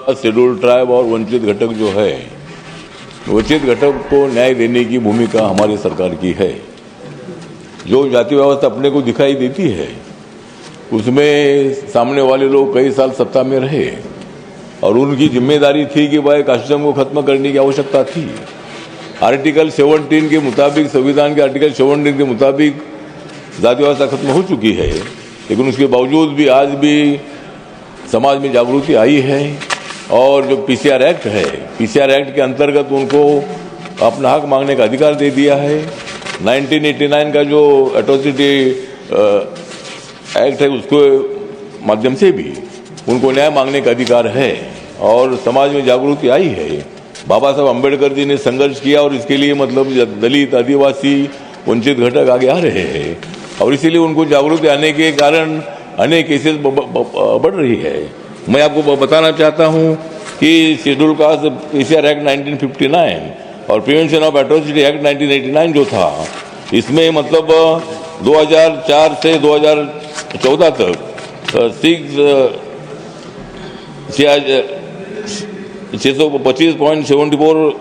Schedule tribe और वंचित घटक जो है, वंचित घटक को न्याय देने की भूमिका हमारी सरकार की है। जो जाति व्यवस्था अपने को दिखाई देती है उसमें सामने वाले लोग कई साल सत्ता में रहे और उनकी जिम्मेदारी थी कि भाई कास्ट सिस्टम को खत्म करने की आवश्यकता थी। आर्टिकल 17 के मुताबिक, संविधान के आर्टिकल 17 के मुताबिक जाति व्यवस्था खत्म हो चुकी है, लेकिन उसके बावजूद भी आज भी समाज में जागृति आई है। और जो पीसीआर एक्ट है, पीसीआर एक्ट के अंतर्गत उनको अपना हक मांगने का अधिकार दे दिया है। 1989 का जो एट्रोसिटी एक्ट है उसके माध्यम से भी उनको न्याय मांगने का अधिकार है और समाज में जागृति आई है। बाबा साहब अम्बेडकर जी ने संघर्ष किया और इसके लिए मतलब दलित, आदिवासी, वंचित घटक आगे आ रहे हैं और इसीलिए उनको जागृति आने के कारण अनेक केसेस बढ़ रही है। मैं आपको बताना चाहता हूं कि शेड्यूल कास्ट पीसीआर एक्ट 1959 और प्रिवेंशन ऑफ एट्रोसिटी एक्ट 1989 जो था, इसमें मतलब 2004 से 2014 तक 625.74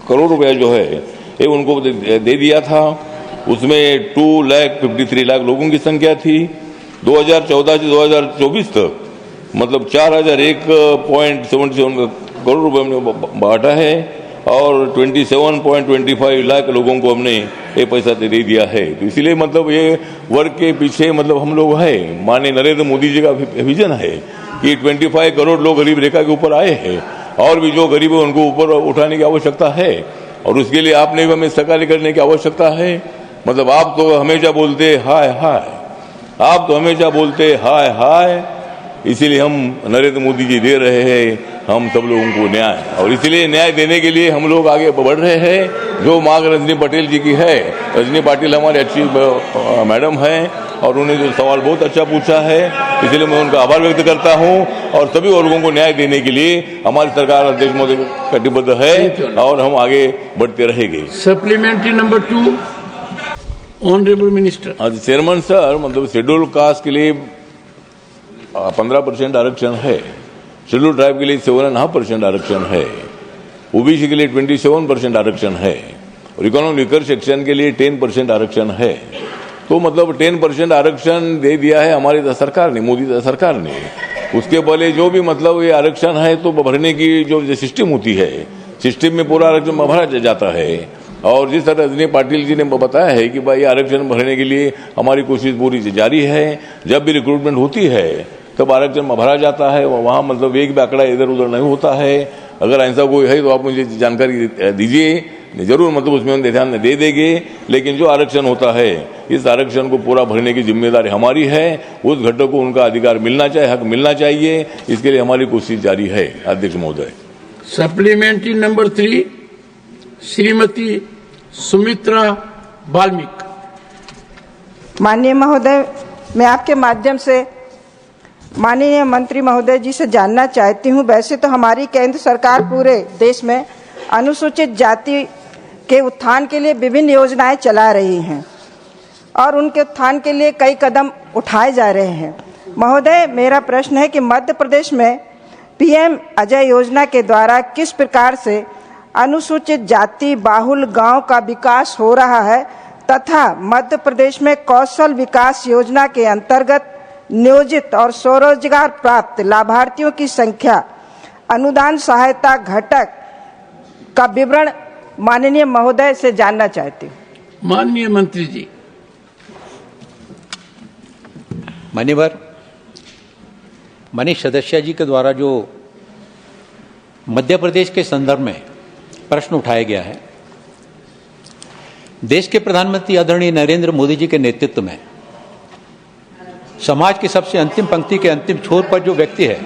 करोड़ रुपया जो है ये उनको दे दिया था। उसमें 2,53,00,000 लोगों की संख्या थी। 2014 से 2024 तक मतलब 4,001.77 करोड़ रुपए हमने बांटा है और 27.25 लाख लोगों को हमने ये पैसा दे दिया है। तो इसीलिए मतलब ये वर्ग के पीछे मतलब हम लोग हैं। माननीय नरेंद्र मोदी जी का विजन है कि 25 करोड़ लोग गरीब रेखा के ऊपर आए हैं और भी जो गरीब है उनको ऊपर उठाने की आवश्यकता है और उसके लिए आपने भी हमें सहकार्य करने की आवश्यकता है। मतलब आप तो हमेशा बोलते हाय हाय, आप तो हमेशा बोलते हाय हाय, इसीलिए हम नरेंद्र मोदी जी दे रहे हैं हम सब लोगों को न्याय, और इसीलिए न्याय देने के लिए हम लोग आगे बढ़ रहे हैं। जो मांग रजनी पटेल जी की है, रजनी पाटिल हमारी अच्छी मैडम हैं और उन्होंने जो सवाल बहुत अच्छा पूछा है, इसलिए मैं उनका आभार व्यक्त करता हूं और सभी वर्गों को न्याय देने के लिए हमारी सरकार अध्यक्ष महोदय कटिबद्ध है और हम आगे बढ़ते रहेंगे। Supplementary number 2, honourable minister. आज चेयरमैन सर, मतलब शेड्यूल कास्ट के लिए 15% आरक्षण है, शेड्यूल ट्राइब के लिए 7.5% आरक्षण है, ओबीसी के लिए 27% आरक्षण है और इकोनॉमिक वीकर सेक्शन के लिए 10% आरक्षण है। तो मतलब 10% आरक्षण दे दिया है हमारी सरकार ने, मोदी सरकार ने। उसके पहले जो भी मतलब ये आरक्षण है तो भरने की जो सिस्टम होती है, सिस्टम में पूरा आरक्षण भरा जाता है और जिस तरह रजनी पाटिल जी ने बताया है कि भाई आरक्षण भरने के लिए हमारी कोशिश पूरी जारी है। जब भी रिक्रूटमेंट होती है तब आरक्षण भरा जाता है, वहाँ मतलब एक भी आंकड़ा इधर उधर नहीं होता है। अगर ऐसा कोई है तो आप मुझे जानकारी दीजिए, जरूर मतलब उसमें हम ध्यान दे देंगे। लेकिन जो आरक्षण होता है, इस आरक्षण को पूरा भरने की जिम्मेदारी हमारी है। उस घटक को उनका अधिकार मिलना चाहिए, हक मिलना चाहिए, इसके लिए हमारी कोशिश जारी है। अध्यक्ष महोदय। Supplementary number 3, Shrimati Sumitra Valmiki. माननीय महोदय, मैं आपके माध्यम से माननीय मंत्री महोदय जी से जानना चाहती हूं, वैसे तो हमारी केंद्र सरकार पूरे देश में अनुसूचित जाति के उत्थान के लिए विभिन्न योजनाएं चला रही हैं और उनके उत्थान के लिए कई कदम उठाए जा रहे हैं। महोदय, मेरा प्रश्न है कि मध्य प्रदेश में पीएम अजय योजना के द्वारा किस प्रकार से अनुसूचित जाति बाहुल गांव का विकास हो रहा है तथा मध्य प्रदेश में कौशल विकास योजना के अंतर्गत नियोजित और स्वरोजगार प्राप्त लाभार्थियों की संख्या, अनुदान सहायता घटक का विवरण माननीय महोदय से जानना चाहती हूँ। माननीय मंत्री जी। माननीय सदस्य जी के द्वारा जो मध्य प्रदेश के संदर्भ में प्रश्न उठाया गया है, देश के प्रधानमंत्री आदरणीय नरेंद्र मोदी जी के नेतृत्व में समाज की सबसे अंतिम पंक्ति के अंतिम छोर पर जो व्यक्ति है,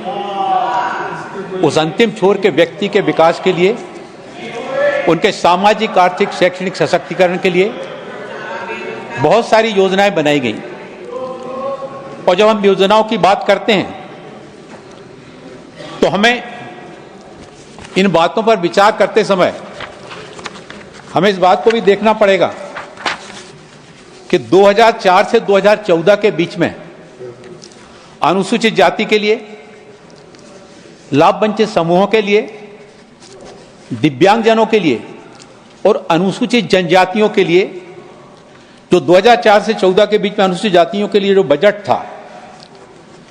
उस अंतिम छोर के व्यक्ति के विकास के लिए, उनके सामाजिक, आर्थिक, शैक्षणिक सशक्तिकरण के लिए बहुत सारी योजनाएं बनाई गई। और जब हम योजनाओं की बात करते हैं तो हमें इन बातों पर विचार करते समय हमें इस बात को भी देखना पड़ेगा कि 2004 से 2014 के बीच में अनुसूचित जाति के लिए लाभ वंचित समूहों के लिए, दिव्यांगजनों के लिए और अनुसूचित जनजातियों के लिए जो 2004 से 14 के बीच में अनुसूचित जातियों के लिए जो बजट था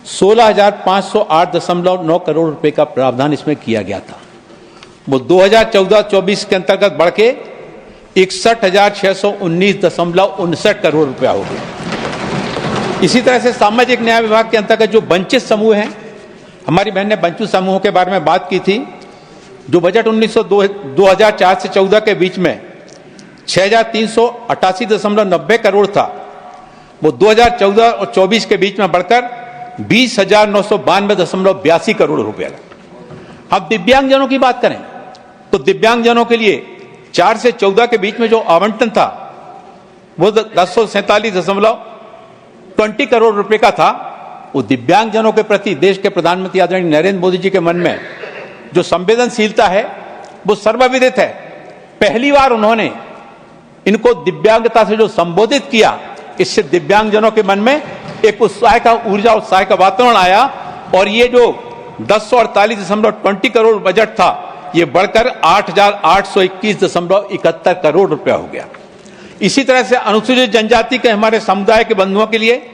16,508.9 करोड़ रुपए का प्रावधान इसमें किया गया था। वो 2014-24 के अंतर्गत बढ़ के 61,619.59 करोड़ रुपया हो गया। इसी तरह से सामाजिक न्याय विभाग के अंतर्गत जो वंचित समूह हैं, हमारी बहन ने वंचित समूहों के बारे में बात की थी, जो बजट 2004 से 14 के बीच में 6,388.90 करोड़ था, वो 2014 और 24 के बीच में बढ़कर 20,992.82 करोड़ रुपया। अब दिव्यांगजनों की बात करें तो दिव्यांगजनों के लिए 4 से 14 के बीच में जो आवंटन था वो 1047.20 करोड़ रुपए का था। वो दिव्यांगजनों के प्रति देश के प्रधानमंत्री आदरणीय नरेंद्र मोदी जी के मन में जो संवेदनशीलता है वो सर्वविदित है। पहली बार उन्होंने इनको दिव्यांगता से जो संबोधित किया, इससे दिव्यांगजनों के मन में एक उत्साह का वातावरण आया और ये जो 1048.20 करोड़ बजट था ये बढ़कर 8,821.71 करोड़ रुपया हो गया। इसी तरह से अनुसूचित जनजाति के हमारे समुदाय के बंधुओं के लिए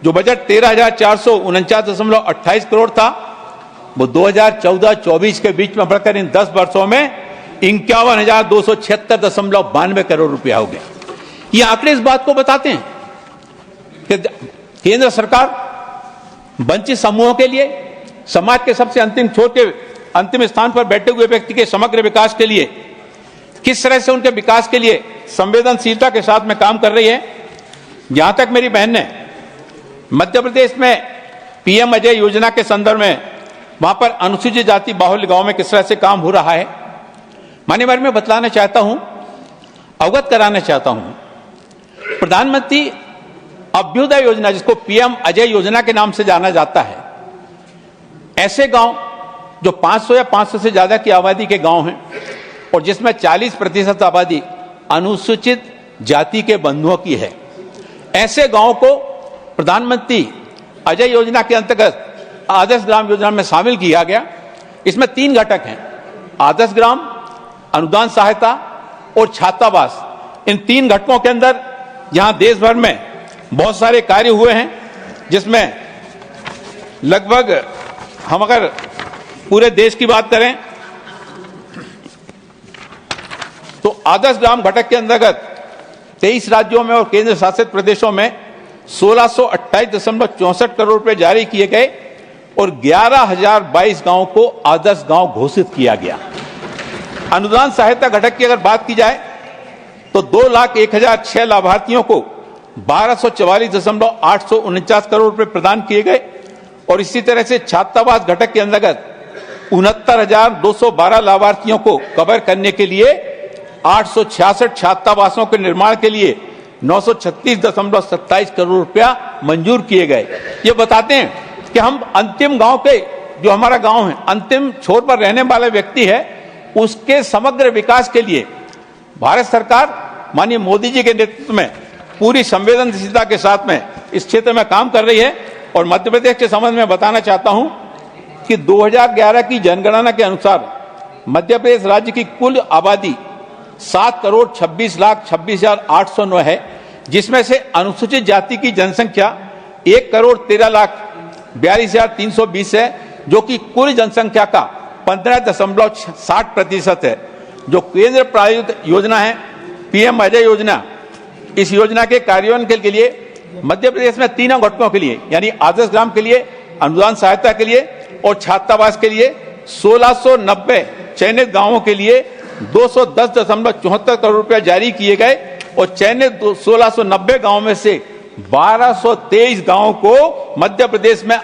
जो बजट 13,449.28 करोड़ था वो 2014-24 के बीच में बढ़कर इन 10 वर्षों में 51,276.92 करोड़ रुपया हो गया। ये आंकड़े इस बात को बताते हैं कि केंद्र सरकार वंचित समूहों के लिए, समाज के सबसे अंतिम छोर के अंतिम स्थान पर बैठे हुए व्यक्ति के समग्र विकास के लिए किस तरह से उनके विकास के लिए संवेदनशीलता के साथ में काम कर रही है। यहां तक मेरी बहन ने मध्य प्रदेश में पीएम अजय योजना के संदर्भ में वहां पर अनुसूचित जाति बाहुल्य गांव में किस तरह से काम हो रहा है, माननीय बारे में बतलाना चाहता हूं, अवगत कराना चाहता हूं। प्रधानमंत्री अभ्युदय योजना, जिसको पीएम अजय योजना के नाम से जाना जाता है, ऐसे गांव जो 500 या 500 से ज्यादा की आबादी के गांव हैं और जिसमें 40% आबादी अनुसूचित जाति के बंधुओं की है, ऐसे गांव को प्रधानमंत्री अजय योजना के अंतर्गत आदर्श ग्राम योजना में शामिल किया गया। इसमें 3 घटक हैं, आदर्श ग्राम, अनुदान सहायता और छात्रावास। इन 3 घटकों के अंदर यहां देश भर में बहुत सारे कार्य हुए हैं, जिसमें लगभग हम अगर पूरे देश की बात करें तो आदर्श ग्राम घटक के अंतर्गत 23 राज्यों में और केंद्र शासित प्रदेशों में 1628.64 करोड़ रुपए जारी किए गए और 11,022 गांवों को आदर्श गांव घोषित किया गया। अनुदान सहायता घटक की अगर बात की जाए तो 2,01,006 लाभार्थियों को 1244.849 करोड़ रुपए प्रदान किए गए और इसी तरह से छात्रावास घटक के अंतर्गत 69,212 लाभार्थियों को कवर करने के लिए 866 छात्रावासों के निर्माण के लिए 936.27 करोड़ रुपया मंजूर किए गए। ये बताते हैं कि हम अंतिम गांव के, जो हमारा गांव है, अंतिम छोर पर रहने वाला व्यक्ति है, उसके समग्र विकास के लिए भारत सरकार माननीय मोदी जी के नेतृत्व में पूरी संवेदनशीलता के साथ में इस क्षेत्र में काम कर रही है। और मध्य प्रदेश के संबंध में बताना चाहता हूं कि 2011 की जनगणना के अनुसार मध्य प्रदेश राज्य की कुल आबादी 7,26,26,809 है, जिसमें से अनुसूचित जाति की जनसंख्या 1,13,42,320 है, जो कि कुल जनसंख्या का 15.60% है। जो केंद्र प्रायोजित योजना है पीएम अजय योजना, इस योजना के कार्यान्वयन के लिए मध्य प्रदेश में 3 घटकों के लिए, यानी आदर्श ग्राम के लिए, अनुदान सहायता के लिए और छात्रावास के लिए 1690 चयनित गांवों के लिए 210.74 करोड़ रुपया जारी किए गए और चयनित 1690 गांवों में से 1223 गांवों को मध्य प्रदेश में